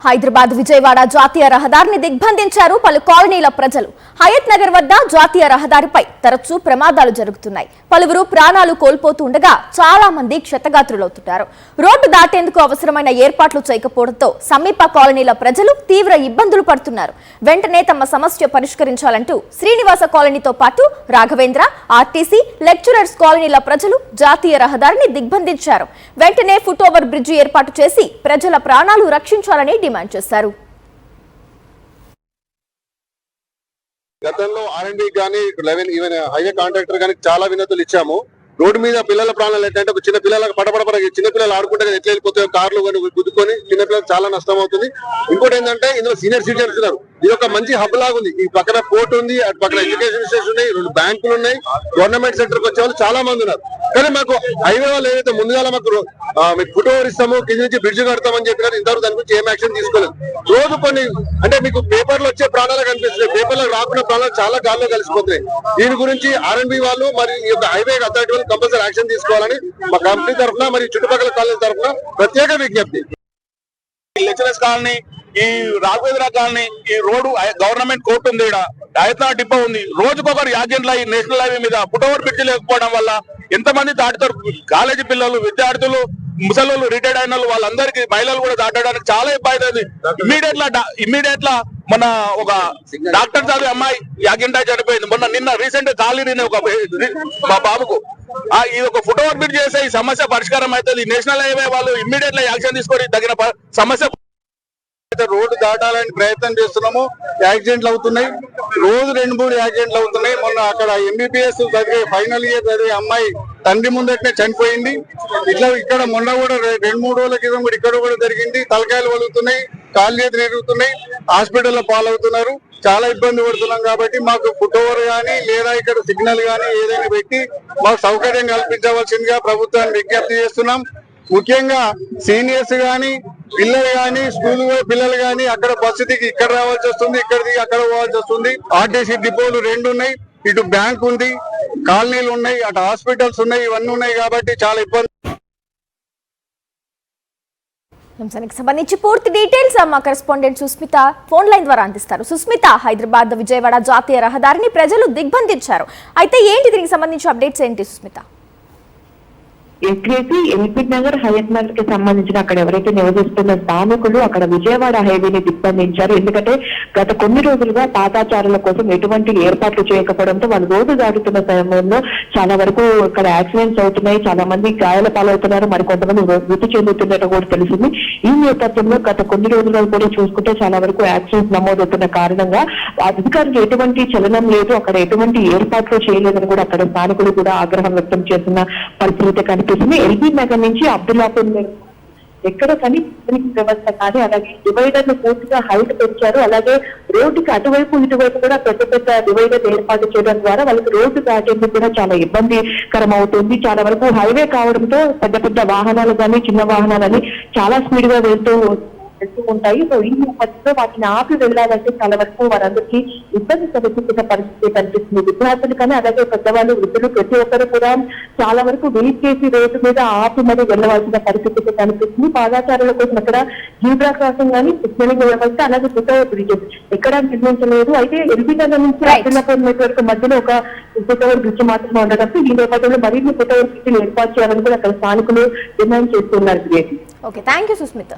హైదరాబాద్ విజయవాడ జాతీయ రహదారిని దిగ్బంధించారు పలు కాలనీల ప్రజలు. హయత్ నగర్ వద్ద జాతీయ రహదారిపై తరచూ ప్రమాదాలు జరుగుతున్నాయి. పలువురు ప్రాణాలు కోల్పోతుండగా చాలా మంది క్షతగాత్రులవుతున్నారు. రోడ్డు దాటేందుకు అవసరమైన ఏర్పాట్లు చేయకపోవడంతో సమీప కాలనీల ప్రజలు తీవ్ర ఇబ్బందులు పడుతున్నారు. వెంటనే తమ సమస్య పరిష్కరించాలంటూ శ్రీనివాస కాలనీతో పాటు రాఘవేంద్ర, ఆర్టీసీ, లెక్చరర్స్ కాలనీల ప్రజలు జాతీయ రహదారిని దిగ్బంధించారు. వెంటనే ఫుట్ ఓవర్ బ్రిడ్జి ఏర్పాటు చేసి ప్రజల ప్రాణాలు రక్షించాలని డిమాండ్ చేశారు. గతంలో R&B కానీ ఈవెన్ హైవే కాంట్రాక్టర్ కానీ చాలా వినతులు ఇచ్చాము. రోడ్డు మీద పిల్లల ప్రాణాలు ఎట్లంటే ఒక చిన్న పిల్లలకు పడపడపడ చిన్న పిల్లలు ఆడుకుంటే ఎట్లా వెళ్ళిపోతాయో కార్లు గుద్దుకొని చిన్న పిల్లలకు చాలా నష్టం అవుతుంది. ఇంకోటి ఏంటంటే ఇందులో సీనియర్ సిటిజన్స్ ఉన్నారు. ఇది ఒక మంచి హబ్ లాగా ఉంది. ఈ పక్కన పోర్ట్ ఉంది, అటు పక్కన ఎడ్యుకేషన్ ఇన్స్టిట్యూట్స్ ఉన్నాయి, 2 బ్యాంకులు ఉన్నాయి, గవర్నమెంట్ సెక్టర్ కి వచ్చే వాళ్ళు చాలా మంది ఉన్నారు. కానీ మాకు హైవే వాళ్ళు ఏదైతే ముందుగా మీకు ఫుట్ ఓవర్ ఇస్తాము, కింద నుంచి బ్రిడ్జ్ కడతామని చెప్పినారు. ఇంతవరకు దాని గురించి ఏం యాక్షన్ తీసుకోలేదు. రోజు కొన్ని అంటే మీకు పేపర్లు వచ్చే ప్రాణాలు కనిపిస్తున్నాయి, పేపర్లో రాకుండా ప్రాణాలు చాలా గాల్లో కలిసిపోతున్నాయి. దీని గురించి R&B వాళ్ళు మరి ఈ యొక్క హైవే అథారిటీ వాళ్ళు కంపల్సరీ యాక్షన్ తీసుకోవాలని మా కంపెనీ తరఫున మరి చుట్టుపక్కల కాలేజ్ తరఫున ప్రత్యేక విజ్ఞప్తి. లెక్చరర్స్ కాలనీ, ఈ రాఘవేంద్ర కాలనీ, ఈ రోడ్డు గవర్నమెంట్ కోర్టు ఉంది, హయత్ నగర్ డిపో ఉంది. రోజుకొకరు యాక్సిడెంట్లు అయ్యి నేషనల్ హైవే మీద ఫుట్ ఓవర్ బ్రిడ్జ్ లేకపోవడం వల్ల ఎంతమంది దాటుతారు. కాలేజీ పిల్లలు, విద్యార్థులు, ముసలు, రిటైర్డ్ అయిన వాళ్ళందరికీ, మహిళలు కూడా దాటడానికి చాలా ఇబ్బంది అయింది. ఇమ్మీడియట్ లా మన ఒక డాక్టర్ చదివే అమ్మాయి యాక్సిడెంట్ అయి చనిపోయింది. నిన్న రీసెంట్ కాలనీ మా బాబుకు ఇది ఒక ఫుట్ ఓవర్ బ్రిడ్జ్ చేస్తే ఈ సమస్య పరిష్కారం అవుతుంది. నేషనల్ హైవే వాళ్ళు ఇమ్మీడియట్ గా యాక్షన్ తీసుకొని తగిన సమస్య. రోడ్డు దాటాలని ప్రయత్నం చేస్తున్నాము, యాక్సిడెంట్లు అవుతున్నాయి. రోజు 2-3 యాక్సిడెంట్లు అవుతున్నాయి. మొన్న అక్కడ MBBS చదివే ఫైనల్ ఇయర్ చదివే అమ్మాయి తండ్రి ముందటనే చనిపోయింది. ఇక్కడ మొన్న కూడా 2-3 రోజుల క్రితం కూడా ఇక్కడ కూడా జరిగింది. తలకాయలు వలుగుతున్నాయి, కాళ్ళు చేతులు ఎరుగుతున్నాయి, హాస్పిటల్లో పాలవుతున్నారు. చాలా ఇబ్బంది పడుతున్నాం. కాబట్టి మాకు ఫుట్ ఓవర్ కానీ లేదా ఇక్కడ సిగ్నల్ కానీ ఏదైనా పెట్టి మాకు సౌకర్యం కల్పించవలసిందిగా ప్రభుత్వాన్ని విజ్ఞప్తి చేస్తున్నాం. ముఖ్యంగా సీనియర్స్ గాని, పిల్లలు గాని, స్కూల్ పిల్లలు గాని అక్కడ బస్సు దిగి ఇక్కడ రావాల్సి వస్తుంది, ఇక్కడ దిగి అక్కడ పోవాల్సి వస్తుంది. ఆర్టీసీ డిపోలు 2 ఉన్నాయి, ఇటు బ్యాంక్ ఉంది, కాలనీలు ఉన్నాయి, అటు హాస్పిటల్స్ ఉన్నాయి, ఇవన్నీ ఉన్నాయి. కాబట్టి చాలా ఇబ్బంది. అంశానికి సంబంధించి పూర్తి డీటెయిల్స్ మా కరెస్పాండెంట్ సుస్మిత ఫోన్ లైన్ ద్వారా అందిస్తారు. సుస్మిత, హైదరాబాద్ విజయవాడ జాతీయ రహదారిని ప్రజలు దిగ్బంధించారు. అయితే ఏంటి దీనికి సంబంధించి అప్డేట్స్ ఏంటి సుస్మిత? ఎక్కడైతే ఎల్బీ నగర్, హయత్ నగర్ కి సంబంధించిన అక్కడ ఎవరైతే నివసిస్తున్న స్థానికులు అక్కడ విజయవాడ హైవేని దిగ్బంధించారు. ఎందుకంటే గత కొన్ని రోజులుగా పాదాచారుల కోసం ఎటువంటి ఏర్పాట్లు చేయకపోవడంతో వాళ్ళు రోడ్డు దాటుతున్న సమయంలో చాలా వరకు ఇక్కడ యాక్సిడెంట్స్ అవుతున్నాయి, చాలా మంది గాయాల పాలవుతున్నారు, మరి కొంతమంది మృతి చెందుతున్నట్టు కూడా తెలిసింది. ఈ నేపథ్యంలో గత కొన్ని రోజులుగా కూడా చూసుకుంటే చాలా వరకు యాక్సిడెంట్స్ నమోదవుతున్న కారణంగా అధికారులు ఎటువంటి చలనం లేదు, అక్కడ ఎటువంటి ఏర్పాట్లు చేయలేదని కూడా అక్కడ స్థానికులు కూడా ఆగ్రహం వ్యక్తం చేస్తున్న పరిస్థితి ఎల్బీ నగర్ నుంచి అబ్దుల్లాపూర్ ఎక్కడ కానీ వ్యవస్థ కానీ అలాగే డివైడర్లు పూర్తిగా హైట్ పెంచారు. అలాగే రోడ్డుకి అటువైపు ఇటువైపు కూడా పెద్ద పెద్ద డివైడర్ ఏర్పాటు చేయడం ద్వారా వాళ్ళకి రోడ్డు దాటేందుకు కూడా చాలా ఇబ్బందికరం అవుతుంది. చాలా వరకు హైవే కావడంతో పెద్ద పెద్ద వాహనాలు కానీ చిన్న వాహనాలని చాలా స్పీడ్ గా వెళ్తూ ఉంటాయి. సో ఈ నేపథ్యంలో వాటిని ఆపి వెళ్లాలంటే చాలా వరకు వారందరికీ ఇబ్బంది కలుగుతున్న పరిస్థితి కనిపిస్తుంది. విద్యార్థులు కానీ అలాగే పెద్దవాళ్ళు, వృద్ధులు ప్రతి ఒక్కరు కూడా చాలా వరకు వెయిట్ చేసి రోడ్డు మీద ఆపి మరి వెళ్లవలసిన పరిస్థితి కనిపిస్తుంది. పాదాచారుల కోసం అక్కడ జీబ్రా క్రాసింగ్ కానీ సిగ్నలింగ్ వ్యవస్థ అలాగే ఫుట్ ఓవర్ బ్రిడ్జెస్ ఎక్కడ నిర్మించలేదు. అయితే ఎల్బీ నగర్ నుంచి అబ్దుల్లాపూర్ నెట్వర్క్ మధ్యలో ఒక ఫుట్ ఓవర్ బ్రిడ్జ్ మాత్రమే ఉండడంతో ఈ నేపథ్యంలో మరిన్ని ఫుట్ ఓవర్ బ్రిడ్జిలు ఏర్పాటు చేయాలని కూడా అక్కడ స్థానికులు డిమాండ్ చేస్తున్నారు. Okay, thank you Susmitha.